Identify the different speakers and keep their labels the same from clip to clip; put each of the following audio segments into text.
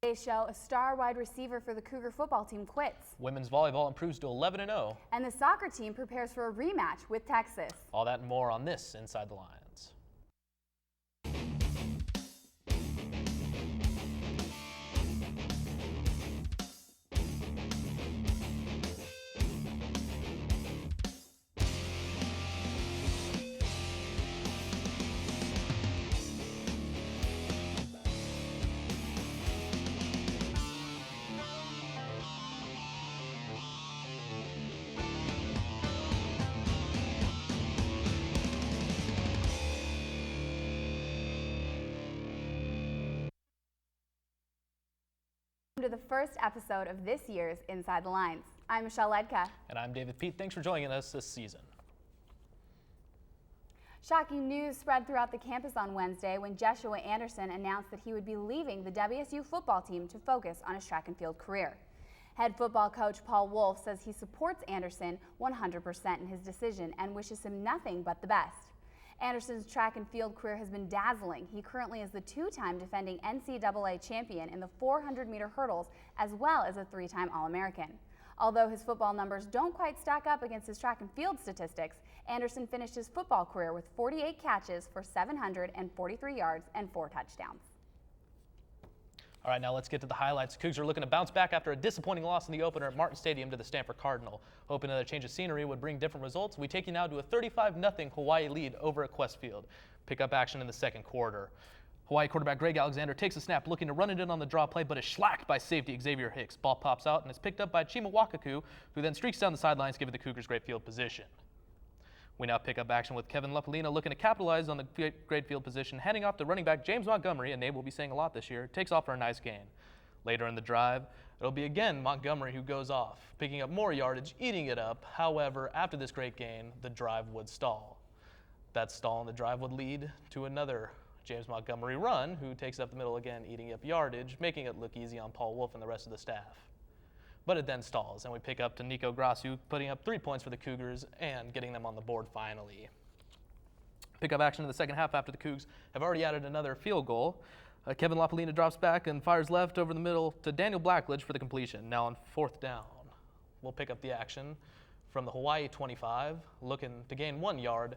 Speaker 1: Today's show, a star wide receiver for the Cougar football team quits.
Speaker 2: Women's volleyball improves to 11-0.
Speaker 1: And the soccer team prepares for a rematch with Texas.
Speaker 2: All that and more on this Inside the Lines.
Speaker 1: To the first episode of this year's Inside the Lines. I'm Michelle Ledka.
Speaker 2: And I'm David Pete. Thanks for joining us this season.
Speaker 1: Shocking news spread throughout the campus on Wednesday when Joshua Anderson announced that he would be leaving the WSU football team to focus on his track and field career. Head football coach Paul Wolf says he supports Anderson 100% in his decision and wishes him nothing but the best. Anderson's track and field career has been dazzling. He currently is the two-time defending NCAA champion in the 400-meter hurdles, as well as a three-time All-American. Although his football numbers don't quite stack up against his track and field statistics, Anderson finished his football career with 48 catches for 743 yards and 4 touchdowns.
Speaker 2: All right, now let's get to the highlights. Cougs are looking to bounce back after a disappointing loss in the opener at Martin Stadium to the Stanford Cardinal. Hoping another change of scenery would bring different results, we take you now to a 35-0 Hawaii lead over at Questfield. Pick up action in the second quarter. Hawaii quarterback Greg Alexander takes a snap looking to run it in on the draw play, but is slacked by safety Xavier Hicks. Ball pops out and is picked up by Chima Wakaku, who then streaks down the sidelines, giving the Cougars great field position. We now pick up action with Kevin Lupalina looking to capitalize on the great field position, handing off to running back James Montgomery, a name we'll be saying a lot this year, takes off for a nice gain. Later in the drive, it'll be again Montgomery who goes off, picking up more yardage, eating it up. However, after this great gain, the drive would stall. That stall in the drive would lead to another James Montgomery run, who takes up the middle again, eating up yardage, making it look easy on Paul Wolf and the rest of the staff. But it then stalls, and we pick up to Nico Grasu, putting up 3 points for the Cougars and getting them on the board finally. Pick up action in the second half after the Cougs have already added another field goal. Kevin Lopalina drops back and fires left over the middle to Daniel Blackledge for the completion. Now on 4th down, we'll pick up the action from the Hawaii 25, looking to gain 1 yard.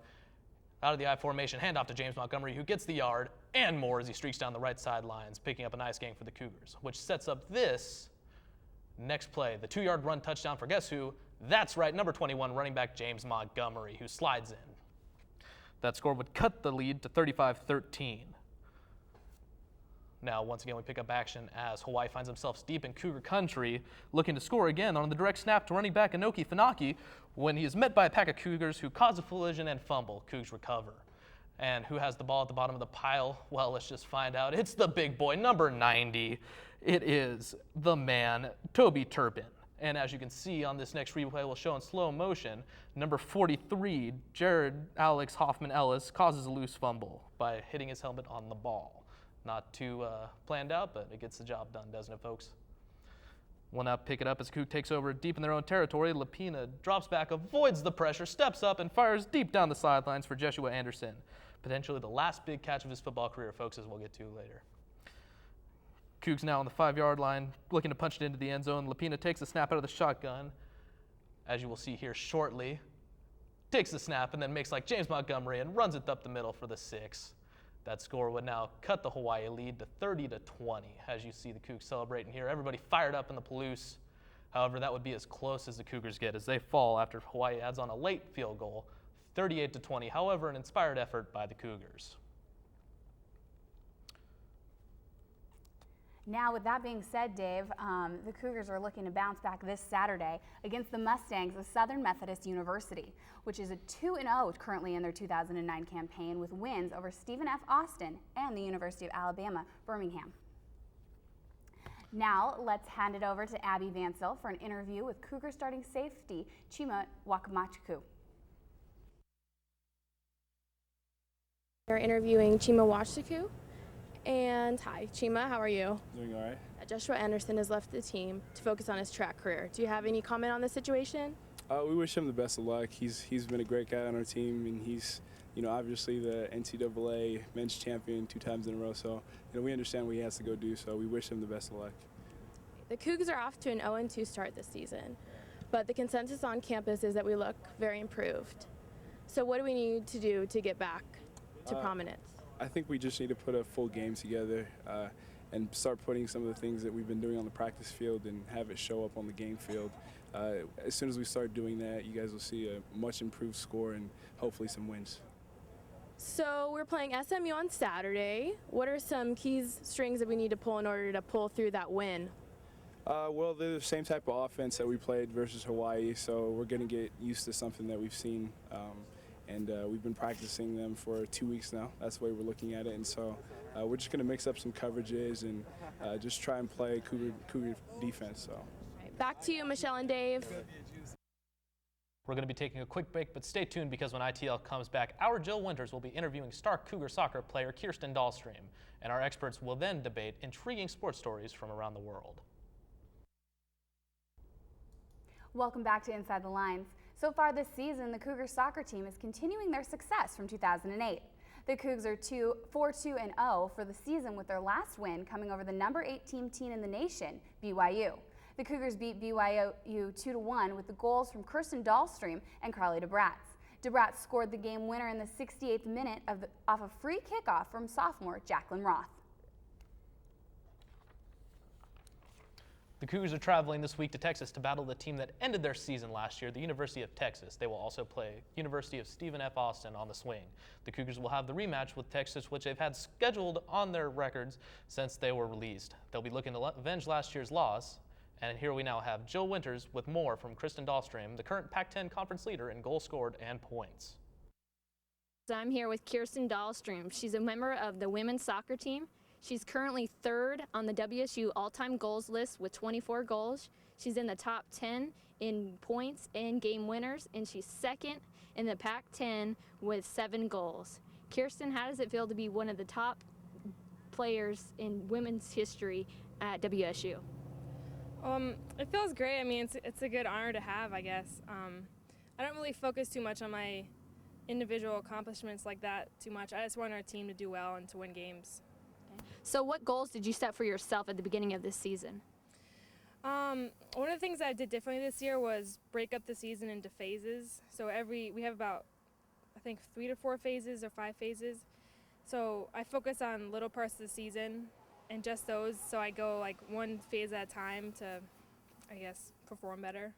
Speaker 2: Out of the I formation, handoff to James Montgomery, who gets the yard and more as he streaks down the right sidelines, picking up a nice gain for the Cougars, which sets up this next play, the 2-yard run touchdown for guess who? That's right, number 21, running back James Montgomery, who slides in. That score would cut the lead to 35-13. Now, once again, we pick up action as Hawaii finds themselves deep in Cougar country, looking to score again on the direct snap to running back Inoki Funaki when he is met by a pack of Cougars who cause a collision and fumble. Cougs recover. And who has the ball at the bottom of the pile? Well, let's just find out. It's the big boy, number 90. It is the man, Toby Turpin. And as you can see on this next replay, we'll show in slow motion, number 43, Jared Alex Hoffman Ellis, causes a loose fumble by hitting his helmet on the ball. Not too planned out, but it gets the job done, doesn't it, folks? We'll now pick it up as Coug takes over deep in their own territory. Lapina drops back, avoids the pressure, steps up, and fires deep down the sidelines for Joshua Anderson. Potentially the last big catch of his football career, folks, as we'll get to later. Cougs now on the 5-yard line, looking to punch it into the end zone. Lapina takes the snap out of the shotgun, as you will see here shortly. Takes the snap and then makes like James Montgomery and runs it up the middle for the 6. That score would now cut the Hawaii lead to 30-20, as you see the Cougs celebrating here. Everybody fired up in the Palouse. However, that would be as close as the Cougars get as they fall after Hawaii adds on a late field goal, 38-20. However, an inspired effort by the Cougars.
Speaker 1: Now, with that being said, Dave, the Cougars are looking to bounce back this Saturday against the Mustangs of Southern Methodist University, which is a 2-0 currently in their 2009 campaign with wins over Stephen F. Austin and the University of Alabama, Birmingham. Now, let's hand it over to Abby Vansell for an interview with Cougar starting safety Chima Wakamachiku.
Speaker 3: We're interviewing Chima Wakamachiku. And hi, Chima, how are you?
Speaker 4: Doing all right.
Speaker 3: Joshua Anderson has left the team to focus on his track career. Do you have any comment on this situation?
Speaker 4: We wish him the best of luck. He's been a great guy on our team, and he's obviously the NCAA men's champion 2 times in a row. So, we understand what he has to go do. So we wish him the best of luck.
Speaker 3: The Cougs are off to an 0-2 start this season, but the consensus on campus is that we look very improved. So what do we need to do to get back to prominence?
Speaker 4: I think we just need to put a full game together and start putting some of the things that we've been doing on the practice field and have it show up on the game field. As soon as we start doing that, you guys will see a much improved score and hopefully some wins.
Speaker 3: So we're playing SMU on Saturday. What are some strings that we need to pull in order to pull through that win?
Speaker 4: Well, they're the same type of offense that we played versus Hawaii, so we're going to get used to something that we've seen. And we've been practicing them for 2 weeks now. That's the way we're looking at it. And so we're just going to mix up some coverages and just try and play Cougar defense. So.
Speaker 3: Back to you, Michelle and Dave.
Speaker 2: We're going to be taking a quick break, but stay tuned because when ITL comes back, our Jill Winters will be interviewing star Cougar soccer player Kirsten Dahlstrom, and our experts will then debate intriguing sports stories from around the world.
Speaker 1: Welcome back to Inside the Lines. So far this season, the Cougar soccer team is continuing their success from 2008. The Cougs are 4-2-0 for the season, with their last win coming over the number 18 team in the nation, BYU. The Cougars beat BYU 2-1 with the goals from Kirsten Dahlstrom and Carly DeBratz. DeBratz scored the game winner in the 68th minute off a free kickoff from sophomore Jacqueline Roth.
Speaker 2: The Cougars are traveling this week to Texas to battle the team that ended their season last year, the University of Texas. They will also play University of Stephen F. Austin on the swing. The Cougars will have the rematch with Texas, which they've had scheduled on their records since they were released. They'll be looking to avenge last year's loss. And here we now have Jill Winters with more from Kirsten Dahlstrom, the current Pac-10 conference leader in goals scored and points.
Speaker 5: I'm here with Kirsten Dahlstrom. She's a member of the women's soccer team. She's currently 3rd on the WSU all-time goals list with 24 goals. She's in the top 10 in points and game winners, and she's 2nd in the Pac-10 with 7 goals. Kirsten, how does it feel to be one of the top players in women's history at WSU?
Speaker 3: It feels great. I mean, it's a good honor to have, I guess. I don't really focus too much on my individual accomplishments like that too much. I just want our team to do well and to win games.
Speaker 5: So what goals did you set for yourself at the beginning of this season?
Speaker 3: One of the things I did differently this year was break up the season into phases. So we have about, I think, 3 to 4 phases or 5 phases. So I focus on little parts of the season and just those. So I go like one phase at a time to, I guess, perform better.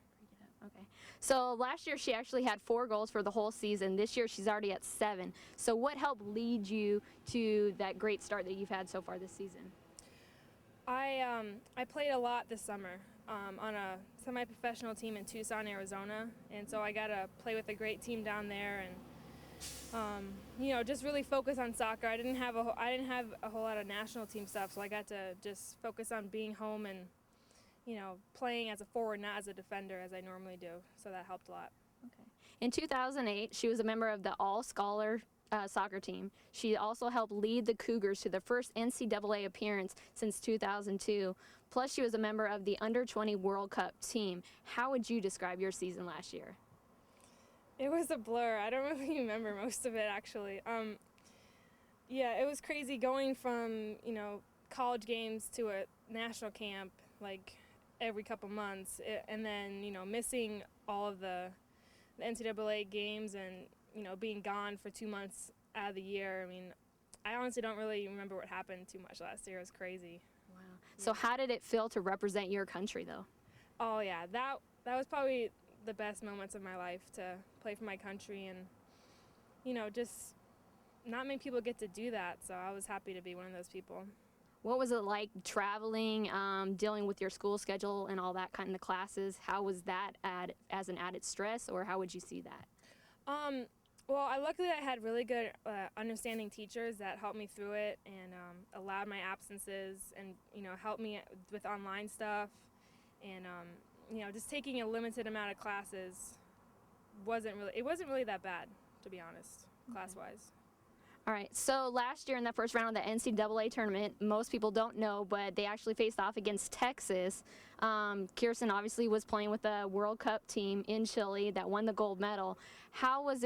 Speaker 5: Okay. So last year she actually had 4 goals for the whole season. This year she's already at 7. So what helped lead you to that great start that you've had so far this season?
Speaker 3: I played a lot this summer on a semi-professional team in Tucson, Arizona, and so I got to play with a great team down there and just really focus on soccer. I didn't have a whole lot of national team stuff, so I got to just focus on being home and playing as a forward, not as a defender as I normally do. So that helped a lot.
Speaker 5: Okay. In 2008, she was a member of the all-scholar soccer team. She also helped lead the Cougars to their first NCAA appearance since 2002. Plus, she was a member of the Under-20 World Cup team. How would you describe your season last year?
Speaker 3: It was a blur. I don't really remember most of it, actually. Yeah, it was crazy going from, college games to a national camp, like, every couple months, and then, missing all of the NCAA games and, being gone for 2 months out of the year. I mean, I honestly don't really remember what happened too much last year. It was crazy.
Speaker 5: Wow. So how did it feel to represent your country, though?
Speaker 3: Oh, yeah. That was probably the best moments of my life, to play for my country and, just not many people get to do that. So I was happy to be one of those people.
Speaker 5: What was it like traveling, dealing with your school schedule and all that kind of classes? How was that as an added stress, or how would you see that?
Speaker 3: Well, luckily I had really good understanding teachers that helped me through it and allowed my absences and, helped me with online stuff. And, just taking a limited amount of classes wasn't really that bad, to be honest, class-wise.
Speaker 5: All right, so last year in the first round of the NCAA tournament, most people don't know, but they actually faced off against Texas. Kirsten obviously was playing with the World Cup team in Chile that won the gold medal. How was it